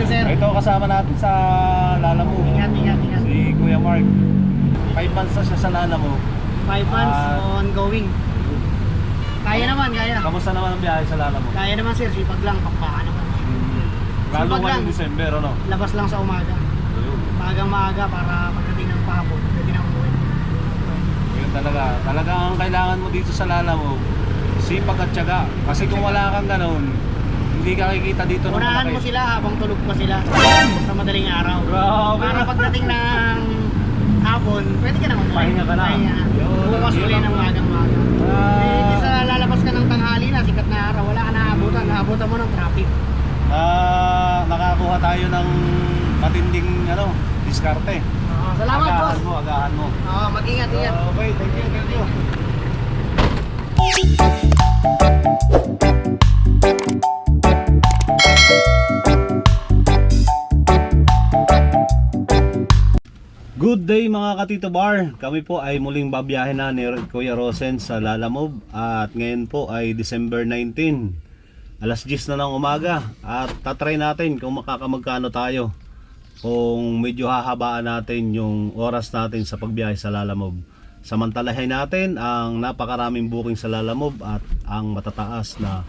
sir. Ito kasama natin sa Lalamove. Ingat. Si Kuya Mark. 5 months na siya sa Lalamove. 5 months ongoing. Kaya naman, kaya. Kamusta naman ang biyahe sa Lalamove? Kaya naman sir, sipag lang, pakpaka naman. Lalo Sipag lang. ngayong December, ano? Labas lang sa umaga. Ayun. Maagang maaga para pagdating ng pahapon, pwede na umuwi. Yun talaga. Talaga ang kailangan mo dito sa Lalamove, sipag at tiyaga. Kasi kung wala kang ganun, hindi ka kikita dito ng Unahan malaki. mo sila habang tulog pa sila sa madaling araw. Grabe. Para pagdating ng hapon, pwede ka naman Pahinga ka na. Yun, bukas yun uli ang- ng maagang maaga. Hindi sa lalabas ka ng tanghali na, sikat na araw, wala ka naabutan. Naabutan mo ng traffic. Nakakuha tayo ng matinding diskarte. Salamat boss. Agahan mo. Mag-ingat-ingat. Okay, thank you. Good day mga Katito Bar. Kami po ay muling babiyahe na ni Kuya Rosen sa Lalamove. At ngayon po ay December 19. Alas 10 na ng umaga. At tatry natin kung makakamagkano tayo, kung medyo hahabaan natin yung oras natin sa pagbiyahe sa Lalamove. Samantalahin natin ang napakaraming booking sa Lalamove at ang matataas na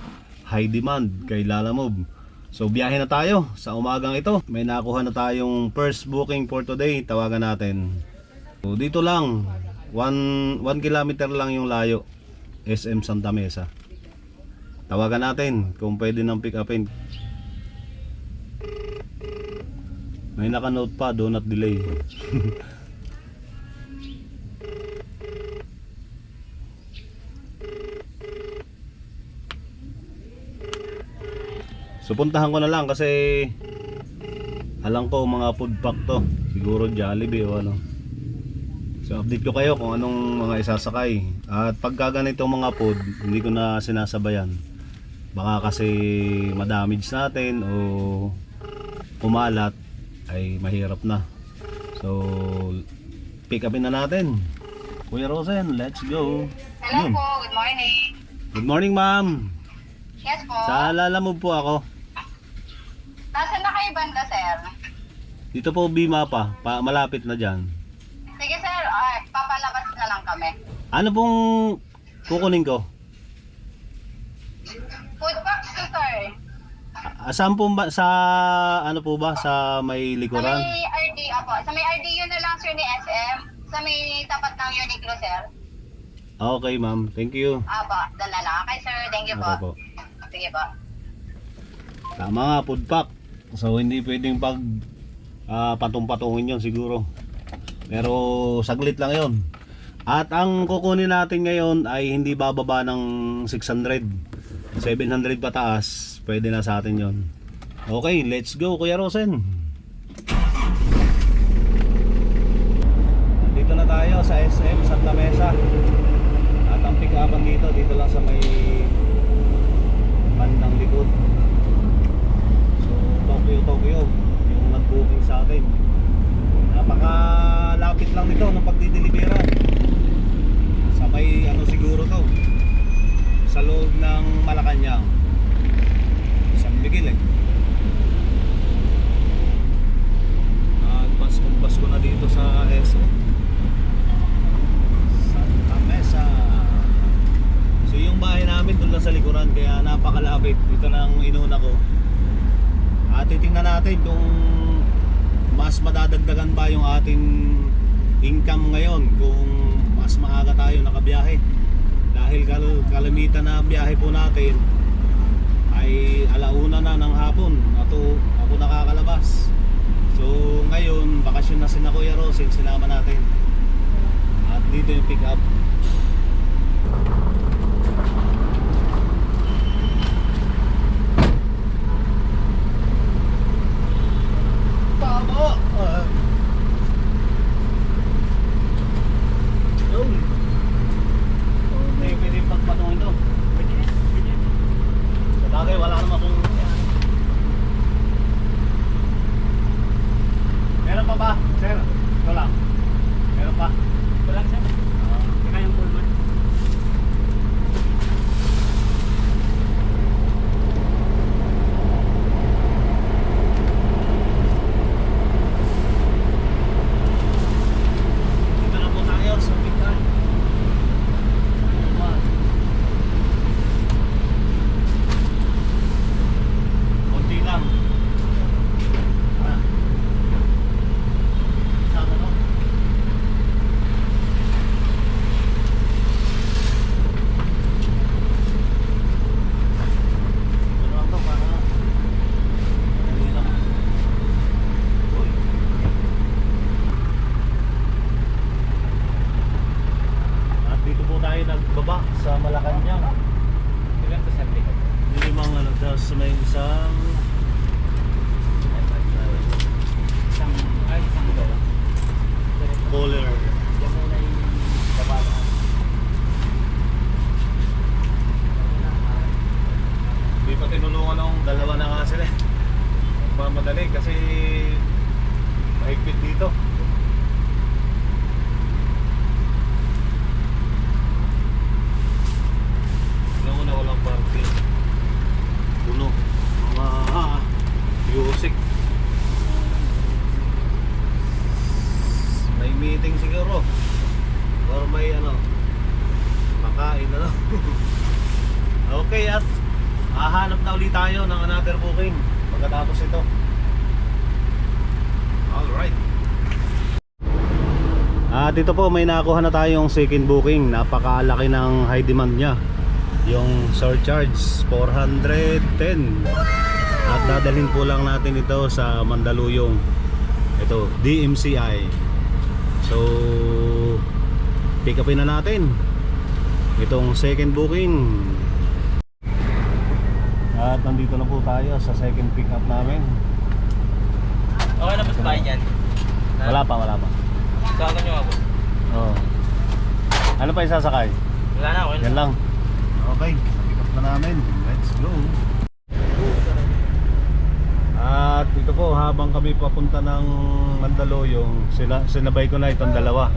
high demand kay Lalamove. So biyahe na tayo sa umagang ito. May nakuha na tayong first booking for today. Tawagan natin. So dito lang 1 kilometer lang yung layo, SM Santa Mesa. Tawagan natin kung pwede nang pick upin. May naka-note pa, do not delay. So puntahan ko na lang kasi alam ko mga food pack to. Siguro Jollibee o ano. So update ko kayo kung anong mga isasakay. At pagka ganito mga food, hindi ko na sinasabayan. Baka kasi madamage natin o pumalat ay mahirap na. So pick upin na natin. Kuya Rosen, let's go. Hello po, good morning. Good morning ma'am. Yes po. Sa Lalamove po ako. Nasaan na kayo banda, sir? Dito po Bima pa, malapit na dyan. Sige sir, papalabas na lang kami. Ano pong kukunin ko? Food packs to sir. Saan po ba, sa ano po ba, sa may Sa likuran? may RD, apo. Sa may RD yun na lang sir ni SM. Sa may tapat ng Uniqlo sir. Okay ma'am, thank you. Apo, doon na lang. Okay sir, thank you po. Okay po. Sige po. Tama nga, food pack. So hindi pwedeng pag patong-patungin yun siguro. Pero saglit lang yon. At ang kukunin natin ngayon ay hindi bababa ng 600. 700 pataas, pwede na sa atin yon. Okay, let's go Kuya Rosen. Dito na tayo sa SM Santa Mesa. At ang pick-upan dito lang sa may bandang likod. Tokyo yung nag-booking sa atin. Napakalapit lang nito ng pagdideliveran. Sa may siguro to, sa loob ng Malacanang, San Miguel Pasko na dito sa SM Santa Mesa. So yung bahay namin doon lang sa likuran, kaya napakalapit. Ito na ang inuna ko. At titingnan natin kung mas madadagdagan ba yung ating income ngayon kung mas maaga tayo nakabiyahe. Dahil kalimitan na biyahe po natin ay alauna na ng hapon. Ako nakakalabas. So ngayon bakasyon na sina Kuya Rosen, sinama natin. At dito yung pick up. Pwede pagpatungin to. Sa bagay wala naman kung meron pa ba? Sir, ito lang. Meron pa? Walang sir. Saka yung pullman. nagmamadali kasi mahigpit dito. Alam mo na walang parking. Puno. Mga music. May meeting siguro. Or may makain Okay, at hahanap na ulit tayo ng another booking pagkatapos ito. Alright. At ito po, may nakuha na tayong second booking. Napakalaki ng high demand niya. Yung surcharge 410. At dadalhin po lang natin ito sa Mandaluyong. Ito, DMCI. So pick upin na natin itong second booking. At nandito na po tayo sa second pick up namin. Okay na ba sa bahay dyan? Wala pa. Sakan nyo ako. Oo. Ano pa isasakay? Wala na, okay na. Yan lang. Okay, pick up na namin. Let's go. At ito po, habang kami papunta ng Mandaluyong, sinabay ko na itong dalawa.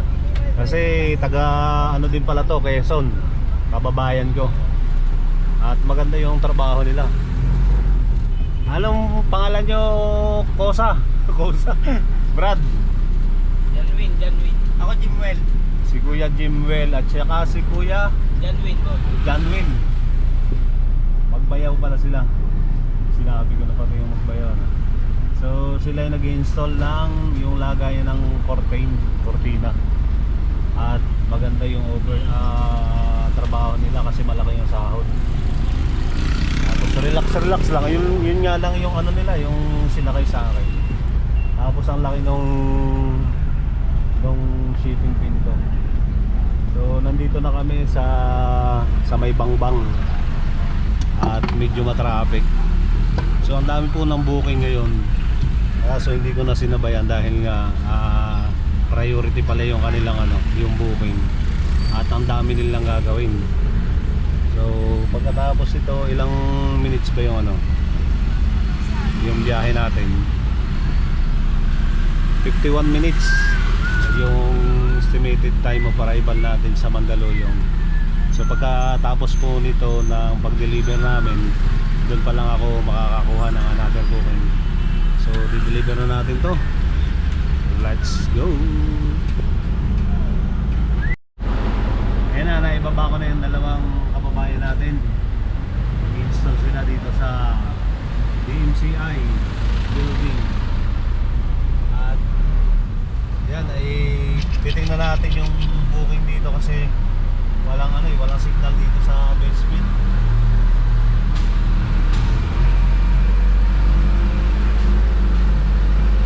Kasi taga din pala to, Quezon, kababayan ko. At maganda yung trabaho nila. Anong pangalan nyo, Kosa? Kosa? Brad? Janwin. Ako Jimwell. Si Kuya Jimwell at saka si Kuya Janwin ko. Janwin. Magbayaw pala sila. Sinabi ko na pati yung magbayaw na. So sila yung nag-install ng yung lagayan ng cortina. At maganda yung trabaho nila kasi malaki yung sahod. Tapos relax lang. Yun nga lang yung nila, yung sinakay sa akin. Tapos ang laki nung shipping pin ko. So nandito na kami sa may Bangbang. At medyo matraffic. So ang dami po ng booking ngayon. So hindi ko na sinabayan dahil nga priority pala yung kanilang yung booking. At ang dami nilang gagawin. So pagkatapos ito, ilang minutes ba yung yung biyahe natin? 51 minutes yung estimated time of arrival natin sa Mandaluyong. So pagkatapos po nito ng pag-deliver namin, doon pa lang ako makakakuha ng another booking. So di-deliver na natin to. Let's go. Ayan na, naibaba ko na yung dalawang kababayan natin. Mag-install sila dito sa DMCI building. At yan ay titingnan natin yung booking dito kasi walang walang signal dito sa basement.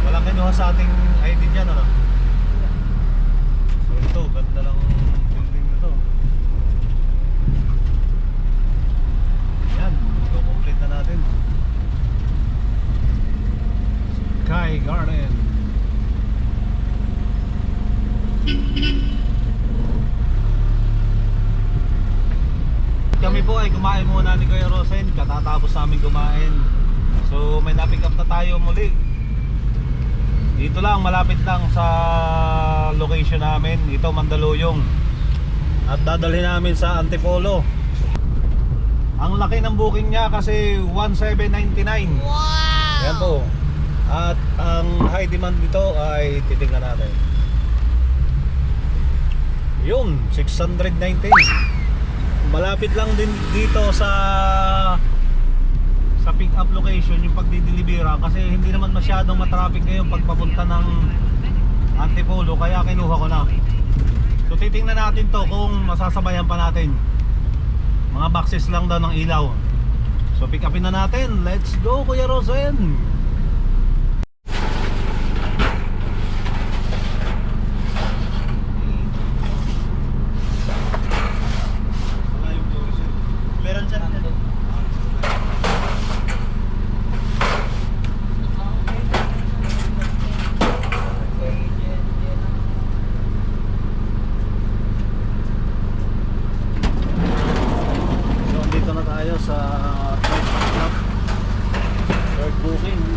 Walang kinuha sa ating ID dyan, So ito, ganda lang building na to. Yan, i-complete na natin. Sky Garden. Kami po ay kumain muna ni Kuya Rosen. Katatapos namin kumain. So may na-pick up na tayo muli. Dito lang, malapit lang sa location namin. Ito, Mandaluyong. At dadalhin namin sa Antipolo. Ang laki ng booking niya kasi 1,799. Wow! Yan po. At ang high demand nito ay titingnan natin. Yun, 619. Malapit lang din dito sa pick up location yung pagdidelibera kasi hindi naman masyadong matraffic ngayon pagpapunta ng Antipolo, kaya kinuha ko na. So titingnan natin to kung masasabayan pa natin. Mga boxes lang daw ng ilaw. So pick upin na natin. Let's go, Kuya Rosen. Meron siya nandun. So andito na tayo sa third booking.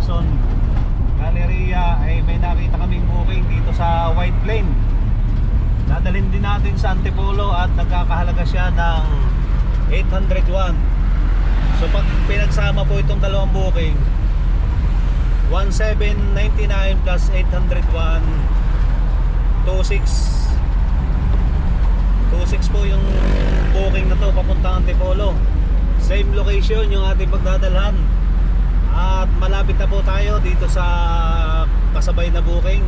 Quezon Galleria ay may nakita kaming booking dito sa White Plain. Dadalhin din natin sa Antipolo at nagkakahalaga siya ng 801. So pag pinagsama po itong dalawang booking, 1799 plus 801, 26 po yung booking na to papuntang Antipolo. Same location yung ating pagdadalhan. At malapit na po tayo dito sa kasabay na booking.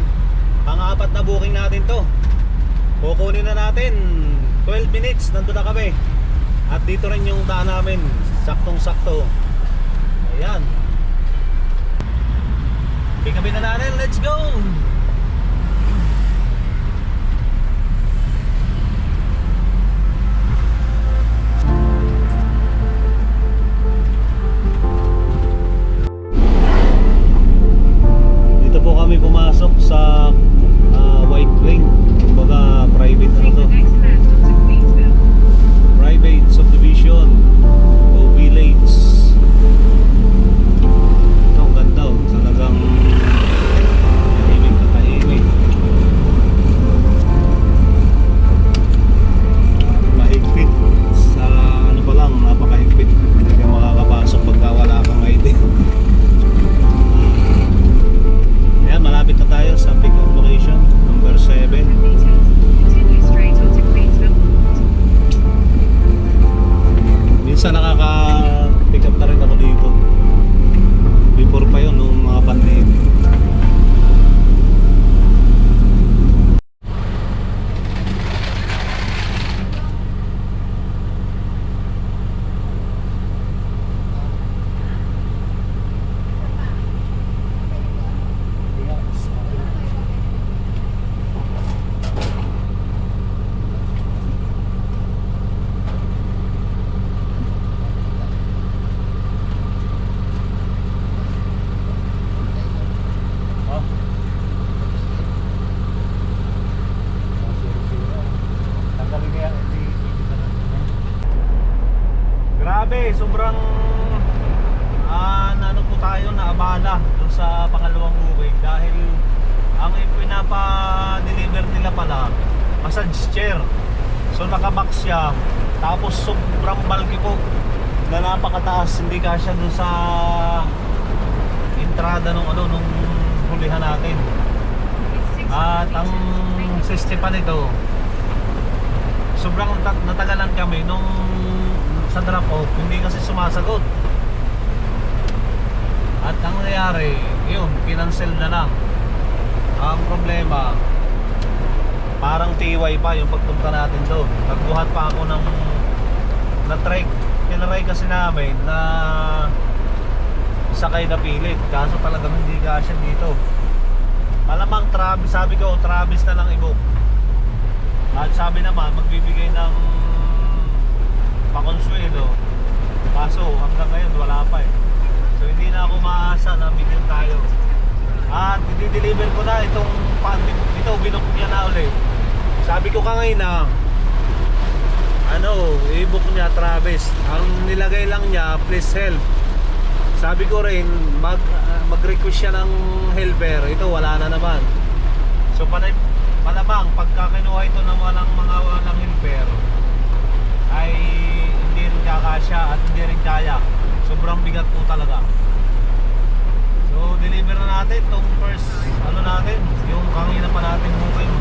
Pang-apat na booking natin to. Kukunin na natin 12 minutes, nandun na kami. At dito rin yung daan namin, saktong-sakto. Ayan. Pick-upin na natin, let's go! Dito po kami pumasok sa White Plain. Kumbaga private na to. Private subdivision o village. Ito ang ganda oh. Talagang tahimik na tahimik. Mahigpit. Sa ano pa lang, napakahigpit. Hindi ka makakapasok pagka wala kang ID. Ayan, malapit na tayo sa pick-up location number 7. Minsan nakaka-pick up na rin ako dito. Before pa yun, nung mga pandemic. Grabe, sobrang ano po tayo, naabala dun sa pangalawang booking dahil ang pinapa-deliver nila pala massage chair. So nakabox siya, tapos sobrang bulky po na napakataas, hindi kasya dun sa entrada nung hulihan natin. At ang system pa nito, sobrang natagalan kami nung sa drop off, hindi kasi sumasagot. At ang nangyari, yun, kinancel na lang. Ang problema, parang TY pa yung pagpunta natin doon. Nagbuhat pa ako ng tinry kasi namin na sakay na pilit, kaso talagang hindi kasya dito. Malamang Travis, sabi ko Travis na lang i-book. At sabi naman magbibigay ng pakonsuelo, kaso hanggang ngayon wala pa eh. So hindi na ako maasa na bigyan tayo. At i-deliver ko na itong ito, binook niya na ulit. Sabi ko ngayon na i-book niya Travis. Ang nilagay lang niya, please help. Sabi ko rin mag-request siya ng helper. Ito wala na naman. So malamang pagka kinuha ito ng mga walang helper ay hindi rin kakasya at hindi rin kaya. Sobrang bigat po talaga. So deliver na natin itong first natin, yung kanina pa natin booking.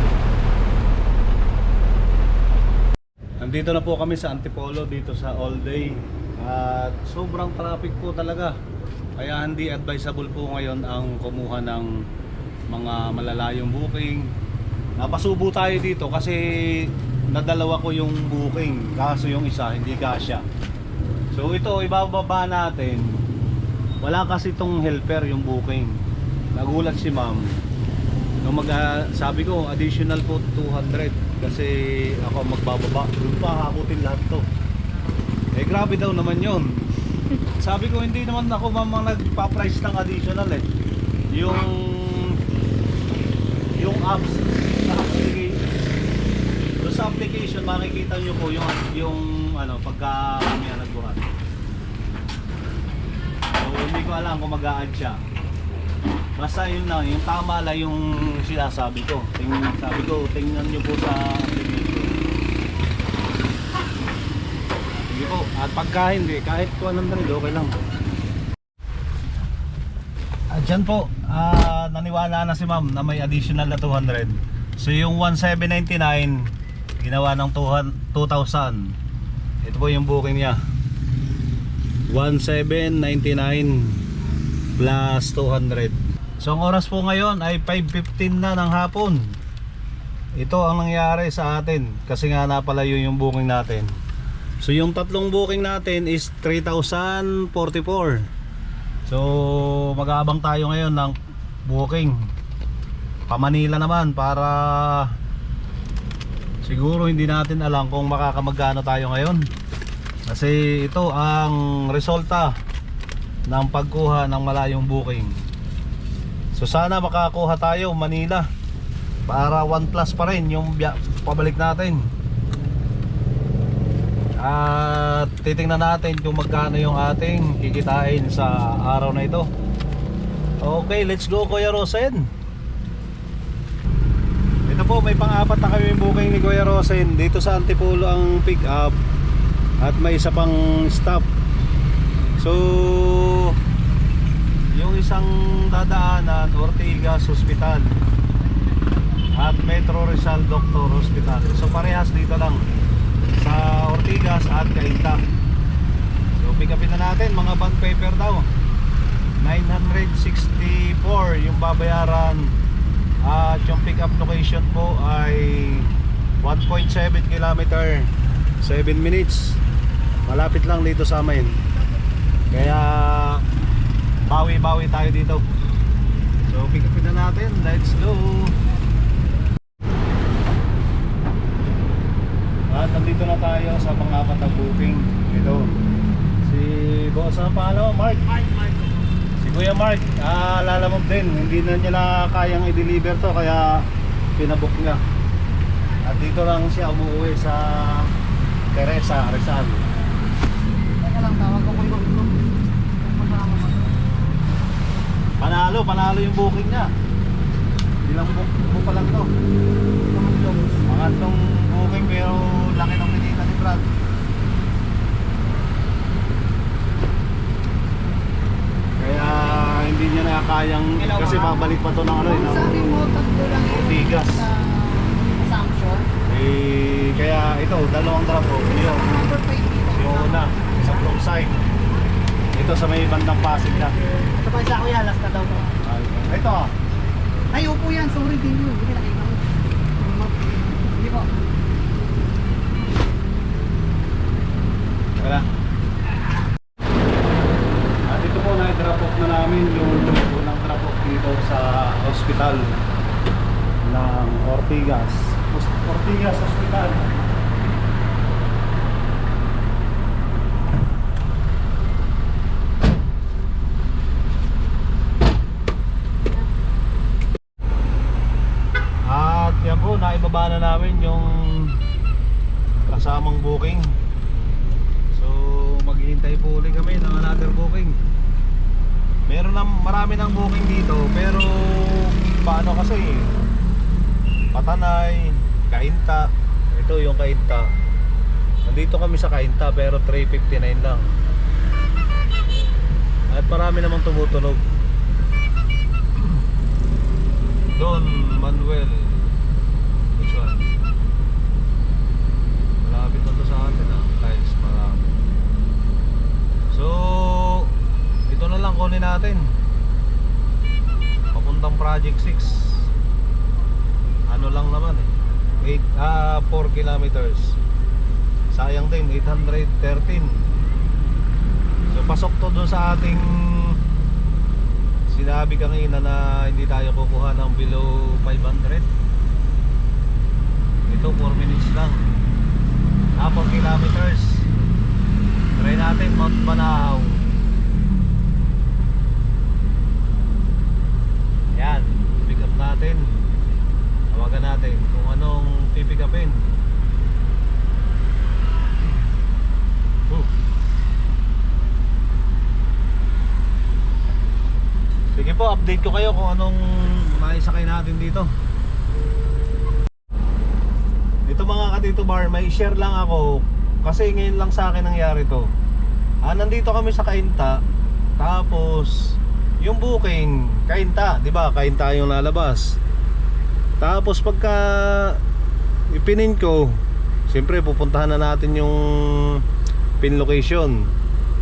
Nandito na po kami sa Antipolo, dito sa all day. At sobrang traffic po talaga. Kaya hindi advisable po ngayon ang kumuha ng mga malalayong booking. Napasubo tayo dito kasi nadalawa ko yung booking, kaso yung isa hindi kasya. So ito ibababa natin. Wala kasi itong helper yung booking. Nagulat si ma'am nung sabi ko additional po 200 kasi ako magbababa. Doon pa hakutin lahat to. Eh grabe daw naman yon. Sabi ko hindi naman ako ma'am nagpa-price ng additional eh. Yung apps sa application. So sa application makikita nyo po yung pagka kami nagbuhat. So hindi ko alam kung mag-a-add siya. Basta yun lang, yung tama lang yung sinasabi ko. Tingnan nyo po sa application. Sige po, at pagka hindi, kahit 100, okay lang. At dyan po, naniwala na si ma'am na may additional na 200. So yung 1,799, ginawa ng 2,000. Ito po yung booking niya. 1,799 plus 200. So ang oras po ngayon ay 5:15 na ng hapon. Ito ang nangyari sa atin kasi nga napalayo yung booking natin. So yung tatlong booking natin is 3,044. So mag-aabang tayo ngayon ng booking pa Manila naman para siguro hindi natin alam kung makakamagkano tayo ngayon. Kasi ito ang resulta ng pagkuha ng malayong booking. So sana makakuha tayo Manila para 1 plus pa rin yung pabalik natin. At titingnan natin kung magkano yung ating kikitain sa araw na ito. Okay, let's go Kuya Rosen. Ito po, may pang-apat na kami booking ni Kuya Rosen. Dito sa Antipolo ang pick up at may isa pang stop. So yung isang dadaanan, Ortigas Hospital at Metro Rizal Doctor Hospital. So parehas dito lang sa Ortigas at Cainta. So pick upin na natin, mga bond paper daw 964 yung babayaran. At yung pick up location po ay 1.7 km 7 minutes. Malapit lang dito sa amin. Kaya bawi-bawi tayo dito. So pick upin na natin, let's go. At nandito na tayo sa pang-apat na booking. Ito si boss, ang pangalan mo? Mark? Mark. Si Kuya Mark, lalamog din. Hindi na niya na kayang i-deliver to, kaya pinabook niya. At dito lang siya umuwi sa Teresa, Rizal. Teka lang, tawag ko Kuya Mark. Panalo yung booking niya. Ilang book pa lang to. Pangatlong booking pero laki ng pinita ni Brad. Kaya hindi niya na kayang, kasi babalik pa to ng ano, Sabi mo, tatlo lang yun Ortigas. sa Assumption. Kaya ito, dalawang drapo. Number 5 dito. Yung una, sa Brookside. Ito sa may bandang Pasig na. Ito pa isa kuya, last na daw to. Ito. Ay, upo yan. Sorry din yun. Hindi nakita ko. Hindi po. Wala. At ito po, na-drop off na namin yung unang drop off dito sa hospital ng Ortigas. Ortigas Hospital. At yan po, naibaba na namin yung kasamang booking. So maghihintay po ulit kami ng another booking. Marami ng booking dito, pero paano kasi Patanay, Cainta. Ito yung Cainta. Nandito kami sa Cainta pero 359 lang. At marami namang tumutunog. Don Manuel. Which one? Malapit na to sa atin tiles marami. So ito na lang kunin natin. Papuntang Project 6. Ano lang naman 4 kilometers. Sayang din, 813. So pasok to dun sa ating sinabi kanina na hindi tayo kukuha ng below 500. Ito 4 minutes lang. 4 kilometers. Try natin Mount Banahaw. Yan, pick up natin. Tawagan natin kung anong pipick upin. Sige po. po, update ko kayo kung anong maisakay natin dito. Ito mga katito bar, may share lang ako kasi ngayon lang sa akin nangyari to. Nandito kami sa Cainta, tapos yung booking Cainta, di ba? Cainta yung lalabas. Tapos pagka ipinin ko, siyempre pupuntahan na natin yung pin location.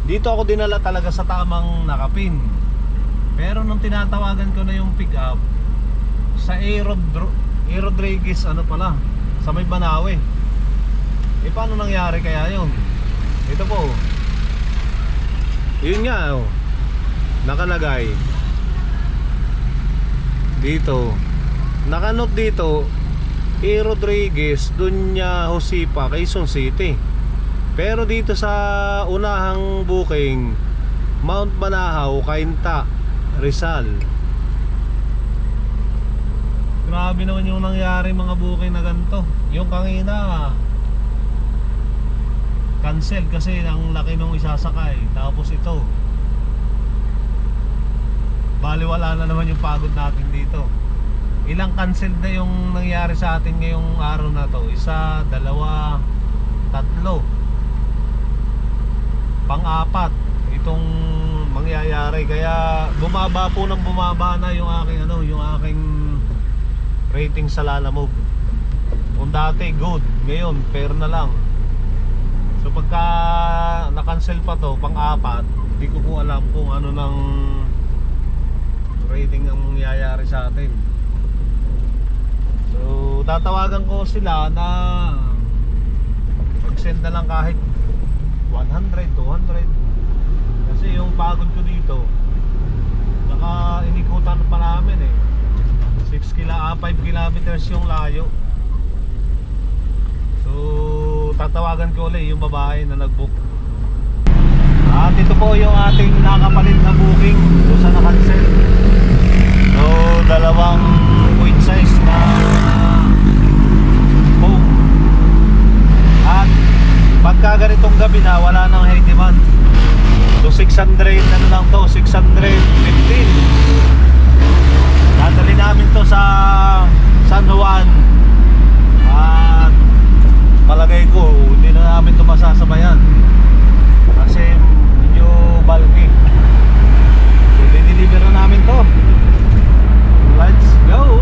Dito ako dinala talaga sa tamang nakapin. Pero nung tinatawagan ko na yung pick up sa Rodriguez, ano pala, sa may Banawe. Paano nangyari kaya yun? Ito po, yun nga, oh, nakalagay dito, nakanote dito Rodriguez, Dunya Josipa, Quezon City. Pero dito sa unahang booking, Mount Banahaw, Cainta, Rizal. Grabe naman yung nangyari mga booking na ganito. Yung kanina cancel kasi ang laki nung isasakay. Tapos ito, baliwala na naman yung pagod natin dito. Ilang cancel na yung nangyari sa atin ngayong araw na to? Isa, dalawa, tatlo, pang-apat itong mangyayari. Kaya bumaba po ng bumaba na yung aking yung aking rating sa Lalamove. Kung dati good, ngayon fair na lang. So pagka na-cancel pa to, pang-apat, hindi ko po alam kung ano ng rating ang mangyayari sa atin. So tatawagan ko sila na mag-send na lang kahit 100, 200. Kasi yung pagod ko dito, naka inikutan pa namin 5 kilometers yung layo. So tatawagan ko ulit yung babae na nag-book. At ito po yung ating nakapalit na booking doon sa na-cancel. So dalawang queen size na phone. At pagka ganitong gabi na, wala nang heavy demand. So 600, ano lang to, 615. Dadali namin to sa San Juan. At palagay ko hindi na namin to masasabayan kasi medyo bulky. So deliver na namin to. Let's go.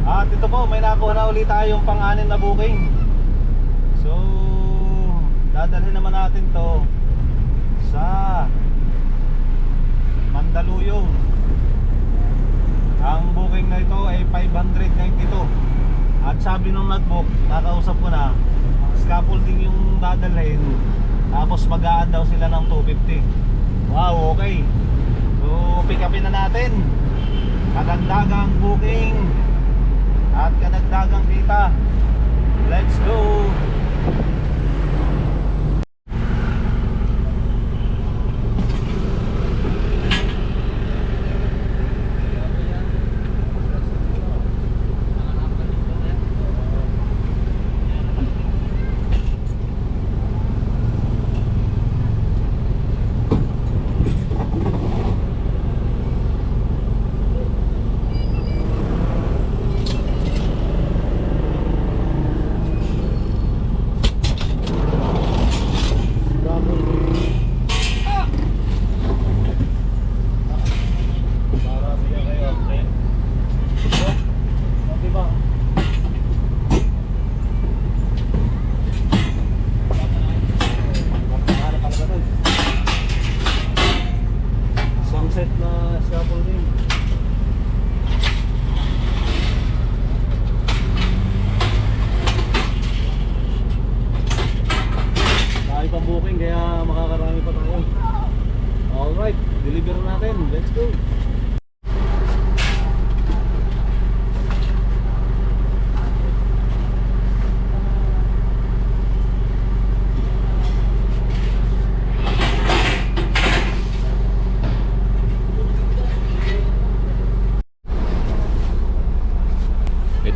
At ito po, may nakuha na ulit tayong pang-anim na booking. So dadalhin naman natin to sa Mandaluyong. Ang booking na ito ay 592. At sabi nung nag-book, nakausap ko na, scaffolding yung dadalhin, tapos mag-aan daw sila ng 250. Wow, okay. So pick upin na natin. Kadagdagang booking at kadagdagang kita. Let's go.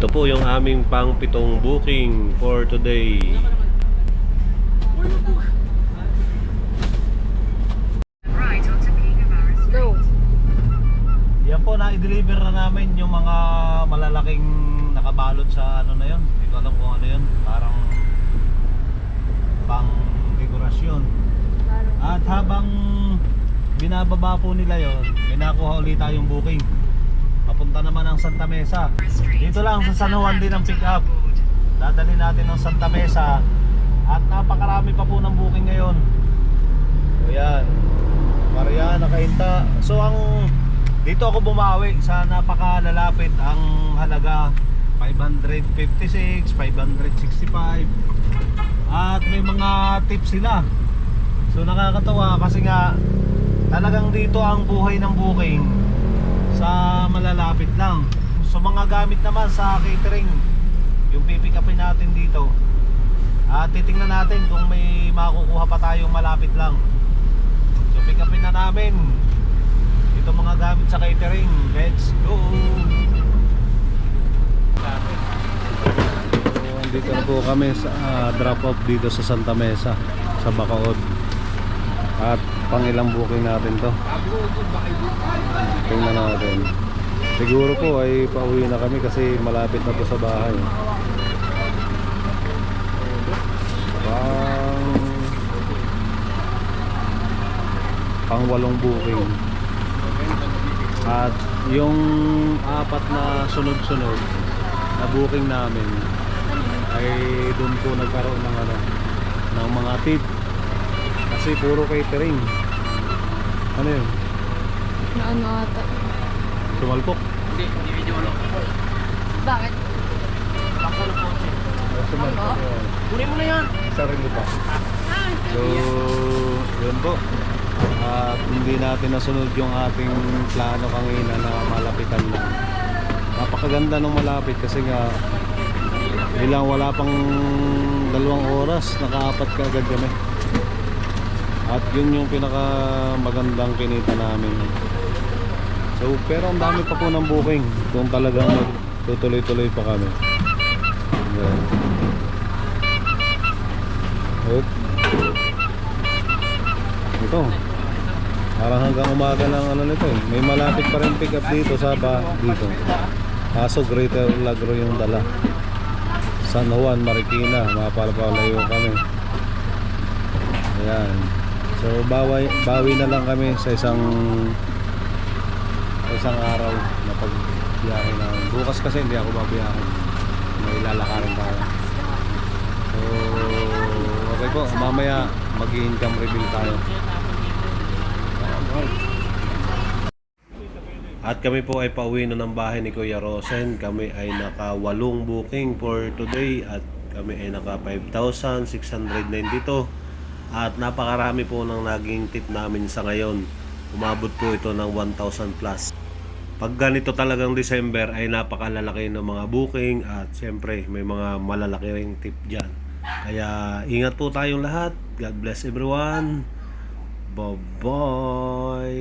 Ito po yung aming pang-pitong booking for today. Go. Yan po, na-deliver na namin yung mga malalaking nakabalot sa ano na yun. Hindi ko alam kung ano yun. Parang pang dekorasyon. At habang binababa po nila yon, pinakuha ulit tayong booking. Papunta naman ang Santa Mesa. Dito lang sa San Juan din ang pick up. Dadali natin ng Santa Mesa. At napakarami pa po ng booking ngayon. Ayan. Maria, nakahinta. So dito ako bumawi sa napakalalapit. Ang halaga 556, 565. At may mga tips sila. So nakakatawa kasi nga talagang dito ang buhay ng booking sa malalapit lang. So mga gamit naman sa catering, yung pipick upin natin dito. At titingnan natin kung may makukuha pa tayong malapit lang. So pick upin na namin itong mga gamit sa catering. Let's go! So andito na po kami sa drop off dito sa Santa Mesa sa Bacaod. At pang ilang booking natin to. Tingnan natin. Siguro po ay pauwi na kami kasi malapit na po sa bahay. Pang 8 booking. At yung 4 na sunod-sunod na booking namin ay doon po nagkaroon ng ng mga tip. Kasi puro catering. Ano yun? Na ano ata? Sumalpok? Hindi video ano. Bakit? Bako ng kotse. Sumalpok. Kunin mo na yan. Sarili pa. So, yun po. At hindi natin nasunod yung ating plano kanina na malapitan lang. Napakaganda ng malapit kasi nga bilang wala pang 2 oras, naka-4 ka agad kami. At yun yung pinaka magandang kinita namin. So, pero ang dami pa po ng booking. Kung talagang magtutuloy-tuloy pa kami. Ayan. Oop. Ito. Parang hanggang umaga lang ano nito eh. May malapit pa rin pick up dito sa dito. Kaso Greater Lagro yung dala. San Juan, Marikina. Mapapalayo kami. Ayan. So bawi na lang kami sa isang araw na pagbiyahe namin. Bukas kasi hindi ako babiyahe. May lalakarin tayo. So okay po, mamaya mag-income reveal tayo. At kami po ay pauwi na ng bahay ni Kuya Rosen. Kami ay naka 8 booking for today at kami ay naka 5,692. At napakarami po ng naging tip namin sa ngayon. Umabot po ito ng 1,000 plus. Pag ganito talagang December ay napakalalaki ng mga booking at siyempre may mga malalaki ring tip dyan. Kaya ingat po tayong lahat. God bless everyone. Bye-bye.